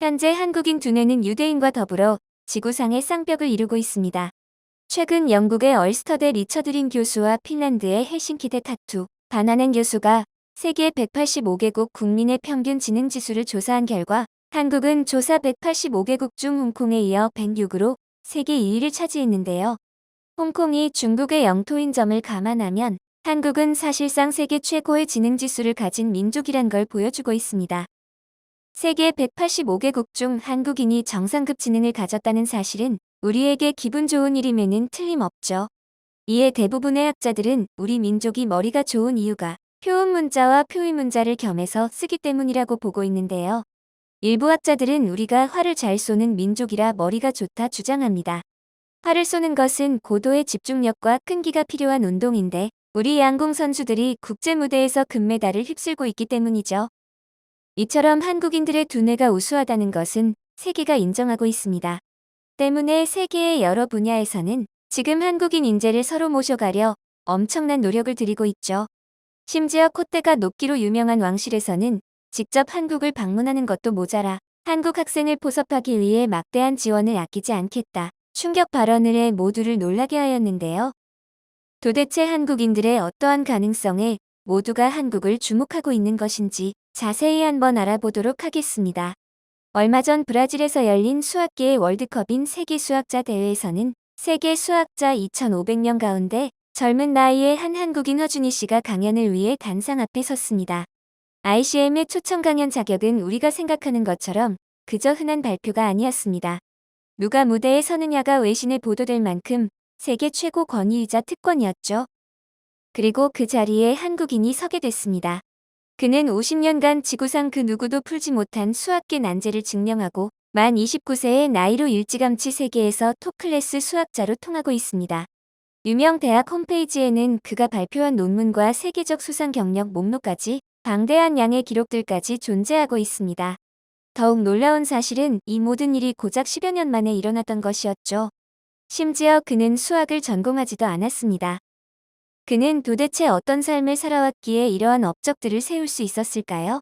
현재 한국인 두뇌는 유대인과 더불어 지구상의 쌍벽을 이루고 있습니다. 최근 영국의 얼스터대 리처드린 교수와 핀란드의 헬싱키대 타투 바나넨 교수가 세계 185개국 국민의 평균 지능 지수를 조사한 결과 한국은 조사 185개국 중 홍콩에 이어 106으로 세계 2위를 차지했는데요. 홍콩이 중국의 영토인 점을 감안하면 한국은 사실상 세계 최고의 지능 지수를 가진 민족이란 걸 보여주고 있습니다. 세계 185개국 중 한국인이 정상급 지능을 가졌다는 사실은 우리에게 기분 좋은 일임에는 틀림없죠. 이에 대부분의 학자들은 우리 민족이 머리가 좋은 이유가 표음 문자와 표의 문자를 겸해서 쓰기 때문이라고 보고 있는데요. 일부 학자들은 우리가 활을 잘 쏘는 민족이라 머리가 좋다 주장합니다. 활을 쏘는 것은 고도의 집중력과 끈기가 필요한 운동인데 우리 양궁 선수들이 국제 무대에서 금메달을 휩쓸고 있기 때문이죠. 이처럼 한국인들의 두뇌가 우수하다는 것은 세계가 인정하고 있습니다. 때문에 세계의 여러 분야에서는 지금 한국인 인재를 서로 모셔가려 엄청난 노력을 들이고 있죠. 심지어 콧대가 높기로 유명한 왕실에서는 직접 한국을 방문하는 것도 모자라 한국 학생을 포섭하기 위해 막대한 지원을 아끼지 않겠다. 충격 발언을 해 모두를 놀라게 하였는데요. 도대체 한국인들의 어떠한 가능성에 모두가 한국을 주목하고 있는 것인지 자세히 한번 알아보도록 하겠습니다. 얼마 전 브라질에서 열린 수학계의 월드컵인 세계수학자 대회에서는 세계 수학자 2,500명 가운데 젊은 나이에 한 한국인 허준희 씨가 강연을 위해 단상 앞에 섰습니다. ICM의 초청 강연 자격은 우리가 생각하는 것처럼 그저 흔한 발표가 아니었습니다. 누가 무대에 서느냐가 외신에 보도될 만큼 세계 최고 권위이자 특권이었죠. 그리고 그 자리에 한국인이 서게 됐습니다. 그는 50년간 지구상 그 누구도 풀지 못한 수학계 난제를 증명하고 만 29세의 나이로 일찌감치 세계에서 톱클래스 수학자로 통하고 있습니다. 유명 대학 홈페이지에는 그가 발표한 논문과 세계적 수상 경력 목록까지 방대한 양의 기록들까지 존재하고 있습니다. 더욱 놀라운 사실은 이 모든 일이 고작 10여 년 만에 일어났던 것이었죠. 심지어 그는 수학을 전공하지도 않았습니다. 그는 도대체 어떤 삶을 살아왔기에 이러한 업적들을 세울 수 있었을까요?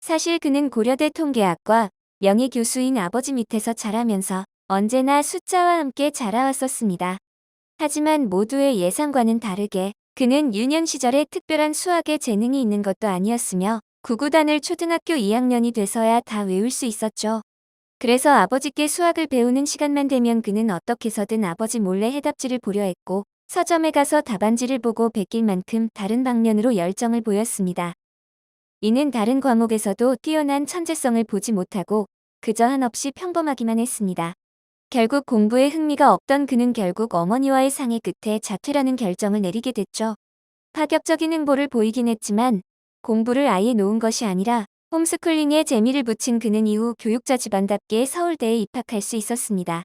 사실 그는 고려대 통계학과 명예교수인 아버지 밑에서 자라면서 언제나 숫자와 함께 자라왔었습니다. 하지만 모두의 예상과는 다르게 그는 유년 시절에 특별한 수학에 재능이 있는 것도 아니었으며 구구단을 초등학교 2학년이 돼서야 다 외울 수 있었죠. 그래서 아버지께 수학을 배우는 시간만 되면 그는 어떻게 해서든 아버지 몰래 해답지를 보려 했고 서점에 가서 답안지를 보고 베낄 만큼 다른 방면으로 열정을 보였습니다. 이는 다른 과목에서도 뛰어난 천재성을 보지 못하고 그저 한없이 평범하기만 했습니다. 결국 공부에 흥미가 없던 그는 결국 어머니와의 상의 끝에 자퇴라는 결정을 내리게 됐죠. 파격적인 행보를 보이긴 했지만 공부를 아예 놓은 것이 아니라 홈스쿨링에 재미를 붙인 그는 이후 교육자 집안답게 서울대에 입학할 수 있었습니다.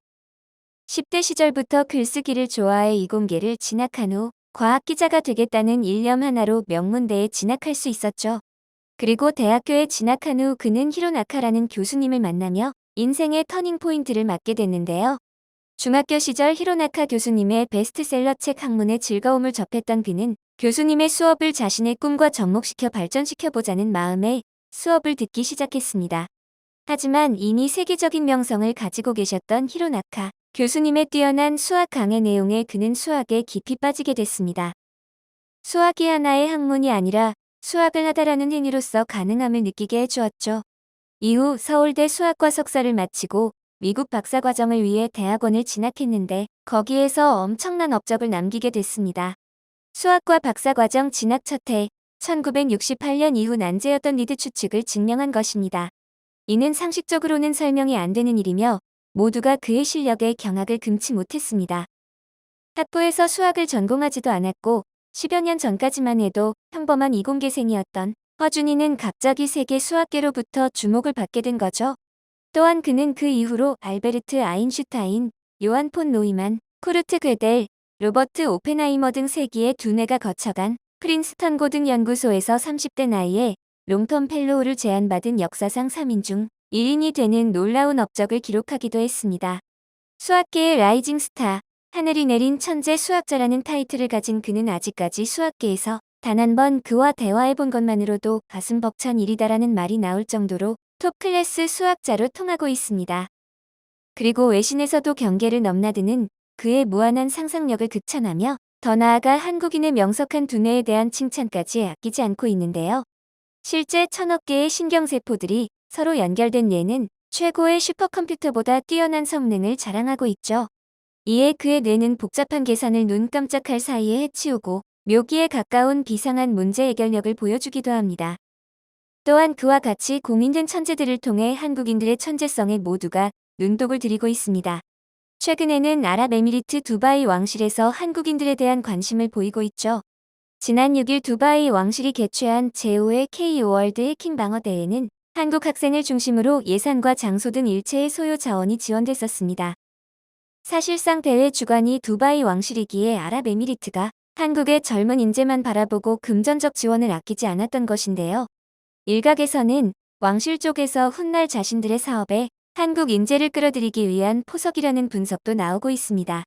10대 시절부터 글쓰기를 좋아해 이공계를 진학한 후 과학기자가 되겠다는 일념 하나로 명문대에 진학할 수 있었죠. 그리고 대학교에 진학한 후 그는 히로나카라는 교수님을 만나며 인생의 터닝포인트를 맞게 됐는데요. 중학교 시절 히로나카 교수님의 베스트셀러 책 학문의 즐거움을 접했던 그는 교수님의 수업을 자신의 꿈과 접목시켜 발전시켜보자는 마음에 수업을 듣기 시작했습니다. 하지만 이미 세계적인 명성을 가지고 계셨던 히로나카 교수님의 뛰어난 수학 강의 내용에 그는 수학에 깊이 빠지게 됐습니다. 수학이 하나의 학문이 아니라 수학을 하다라는 행위로서 가능함을 느끼게 해주었죠. 이후 서울대 수학과 석사를 마치고 미국 박사과정을 위해 대학원을 진학했는데 거기에서 엄청난 업적을 남기게 됐습니다. 수학과 박사과정 진학 첫 해, 1968년 이후 난제였던 리드 추측을 증명한 것입니다. 이는 상식적으로는 설명이 안 되는 일이며 모두가 그의 실력에 경악을 금치 못했습니다. 학부에서 수학을 전공하지도 않았고 10여 년 전까지만 해도 평범한 이공계생이었던 허준이는 갑자기 세계 수학계로부터 주목을 받게 된 거죠. 또한 그는 그 이후로 알베르트 아인슈타인, 요한 폰 노이만, 쿠르트 괴델, 로버트 오펜하이머 등 세기의 두뇌가 거쳐간 프린스턴 고등연구소에서 30대 나이에 롱텀 펠로우를 제안받은 역사상 3인 중 1인이 되는 놀라운 업적을 기록하기도 했습니다. 수학계의 라이징 스타, 하늘이 내린 천재 수학자라는 타이틀을 가진 그는 아직까지 수학계에서 단 한 번 그와 대화해본 것만으로도 가슴 벅찬 일이다라는 말이 나올 정도로 톱 클래스 수학자로 통하고 있습니다. 그리고 외신에서도 경계를 넘나드는 그의 무한한 상상력을 극찬하며 더 나아가 한국인의 명석한 두뇌에 대한 칭찬까지 아끼지 않고 있는데요. 실제 1000억 개의 신경세포들이 서로 연결된 뇌는 최고의 슈퍼컴퓨터보다 뛰어난 성능을 자랑하고 있죠. 이에 그의 뇌는 복잡한 계산을 눈 깜짝할 사이에 해치우고 묘기에 가까운 비상한 문제 해결력을 보여주기도 합니다. 또한 그와 같이 공인된 천재들을 통해 한국인들의 천재성에 모두가 눈독을 들이고 있습니다. 최근에는 아랍에미리트 두바이 왕실에서 한국인들에 대한 관심을 보이고 있죠. 지난 6일 두바이 왕실이 개최한 제5회 K-월드 해킹 방어 대회는 한국 학생을 중심으로 예산과 장소 등 일체의 소요 자원이 지원됐었습니다. 사실상 대회 주관이 두바이 왕실이기에 아랍에미리트가 한국의 젊은 인재만 바라보고 금전적 지원을 아끼지 않았던 것인데요. 일각에서는 왕실 쪽에서 훗날 자신들의 사업에 한국 인재를 끌어들이기 위한 포석이라는 분석도 나오고 있습니다.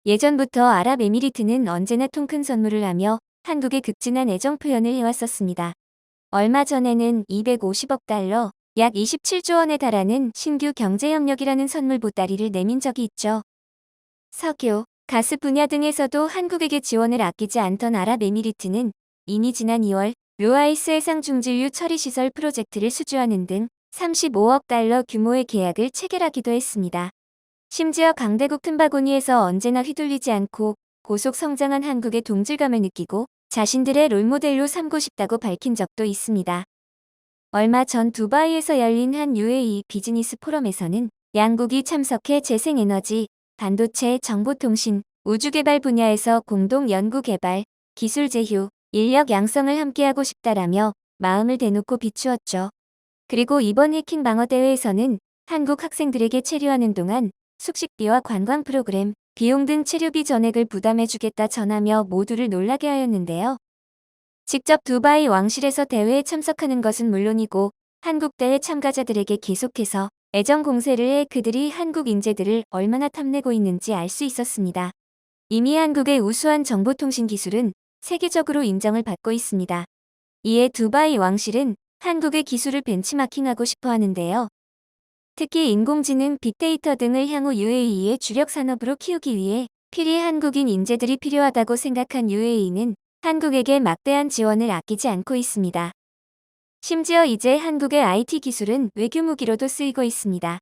예전부터 아랍에미리트는 언제나 통 큰 선물을 하며 한국에 극진한 애정 표현을 해왔었습니다. 얼마 전에는 250억 달러, 약 27조 원에 달하는 신규 경제협력이라는 선물 보따리를 내민 적이 있죠. 석유, 가스 분야 등에서도 한국에게 지원을 아끼지 않던 아랍에미리트는 이미 지난 2월 루아이스 해상 중진유 처리 시설 프로젝트를 수주하는 등 35억 달러 규모의 계약을 체결하기도 했습니다. 심지어 강대국 틈바구니에서 언제나 휘둘리지 않고 고속 성장한 한국의 동질감을 느끼고 자신들의 롤모델로 삼고 싶다고 밝힌 적도 있습니다. 얼마 전 두바이에서 열린 한 UAE 비즈니스 포럼에서는 양국이 참석해 재생에너지, 반도체, 정보통신, 우주개발 분야에서 공동 연구개발, 기술 제휴, 인력 양성을 함께하고 싶다라며 마음을 대놓고 비추었죠. 그리고 이번 해킹 방어 대회에서는 한국 학생들에게 체류하는 동안 숙식비와 관광 프로그램, 비용 등 체류비 전액을 부담해주겠다 전하며 모두를 놀라게 하였는데요. 직접 두바이 왕실에서 대회에 참석하는 것은 물론이고 한국 대회 참가자들에게 계속해서 애정 공세를 해 그들이 한국 인재들을 얼마나 탐내고 있는지 알 수 있었습니다. 이미 한국의 우수한 정보통신 기술은 세계적으로 인정을 받고 있습니다. 이에 두바이 왕실은 한국의 기술을 벤치마킹하고 싶어 하는데요. 특히 인공지능, 빅데이터 등을 향후 UAE의 주력 산업으로 키우기 위해 필히 한국인 인재들이 필요하다고 생각한 UAE는 한국에게 막대한 지원을 아끼지 않고 있습니다. 심지어 이제 한국의 IT 기술은 외교무기로도 쓰이고 있습니다.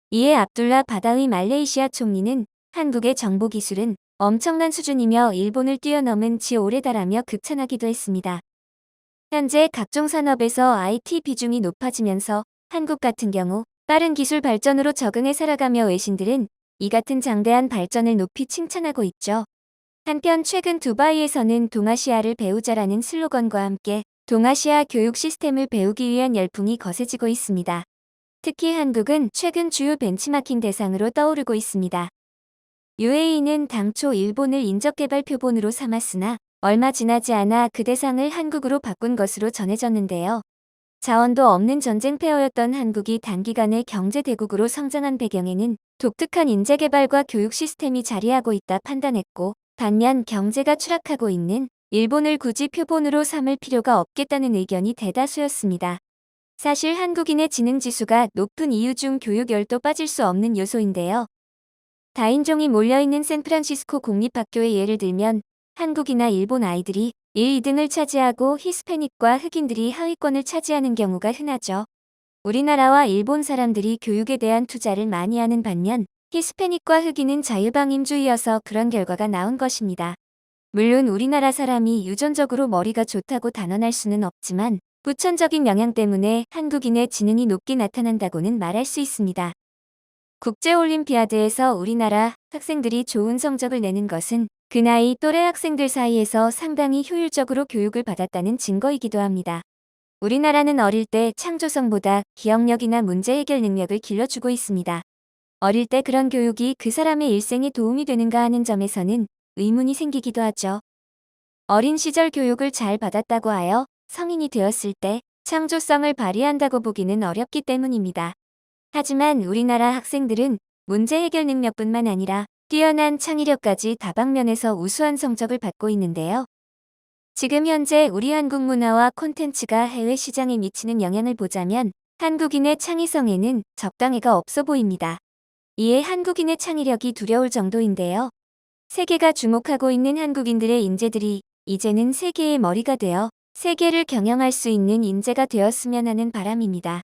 이에 압둘라 바다위 말레이시아 총리는 한국의 정보기술은 엄청난 수준이며 일본을 뛰어넘은 지 오래다라며 극찬하기도 했습니다. 현재 각종 산업에서 IT 비중이 높아지면서 한국 같은 경우 빠른 기술 발전으로 적응해 살아가며 외신들은 이 같은 장대한 발전을 높이 칭찬하고 있죠. 한편 최근 두바이에서는 동아시아를 배우자라는 슬로건과 함께 동아시아 교육 시스템을 배우기 위한 열풍이 거세지고 있습니다. 특히 한국은 최근 주요 벤치마킹 대상으로 떠오르고 있습니다. UAE는 당초 일본을 인적개발 표본으로 삼았으나 얼마 지나지 않아 그 대상을 한국으로 바꾼 것으로 전해졌는데요. 자원도 없는 전쟁폐허였던 한국이 단기간에 경제대국으로 성장한 배경에는 독특한 인재개발과 교육 시스템이 자리하고 있다 판단했고, 반면 경제가 추락하고 있는 일본을 굳이 표본으로 삼을 필요가 없겠다는 의견이 대다수였습니다. 사실 한국인의 지능지수가 높은 이유 중 교육열도 빠질 수 없는 요소인데요. 다인종이 몰려있는 샌프란시스코 공립학교의 예를 들면 한국이나 일본 아이들이 1, 2등을 차지하고 히스패닉과 흑인들이 하위권을 차지하는 경우가 흔하죠. 우리나라와 일본 사람들이 교육에 대한 투자를 많이 하는 반면 히스패닉과 흑인은 자유방임주의여서 그런 결과가 나온 것입니다. 물론 우리나라 사람이 유전적으로 머리가 좋다고 단언할 수는 없지만 후천적인 영향 때문에 한국인의 지능이 높게 나타난다고는 말할 수 있습니다. 국제올림피아드에서 우리나라 학생들이 좋은 성적을 내는 것은 그 나이 또래 학생들 사이에서 상당히 효율적으로 교육을 받았다는 증거이기도 합니다. 우리나라는 어릴 때 창조성보다 기억력이나 문제 해결 능력을 길러주고 있습니다. 어릴 때 그런 교육이 그 사람의 일생에 도움이 되는가 하는 점에서는 의문이 생기기도 하죠. 어린 시절 교육을 잘 받았다고 하여 성인이 되었을 때 창조성을 발휘한다고 보기는 어렵기 때문입니다. 하지만 우리나라 학생들은 문제 해결 능력뿐만 아니라 뛰어난 창의력까지 다방면에서 우수한 성적을 받고 있는데요. 지금 현재 우리 한국 문화와 콘텐츠가 해외 시장에 미치는 영향을 보자면 한국인의 창의성에는 적당히가 없어 보입니다. 이에 한국인의 창의력이 두려울 정도인데요. 세계가 주목하고 있는 한국인들의 인재들이 이제는 세계의 머리가 되어 세계를 경영할 수 있는 인재가 되었으면 하는 바람입니다.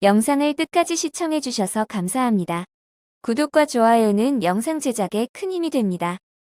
영상을 끝까지 시청해주셔서 감사합니다. 구독과 좋아요는 영상 제작에 큰 힘이 됩니다.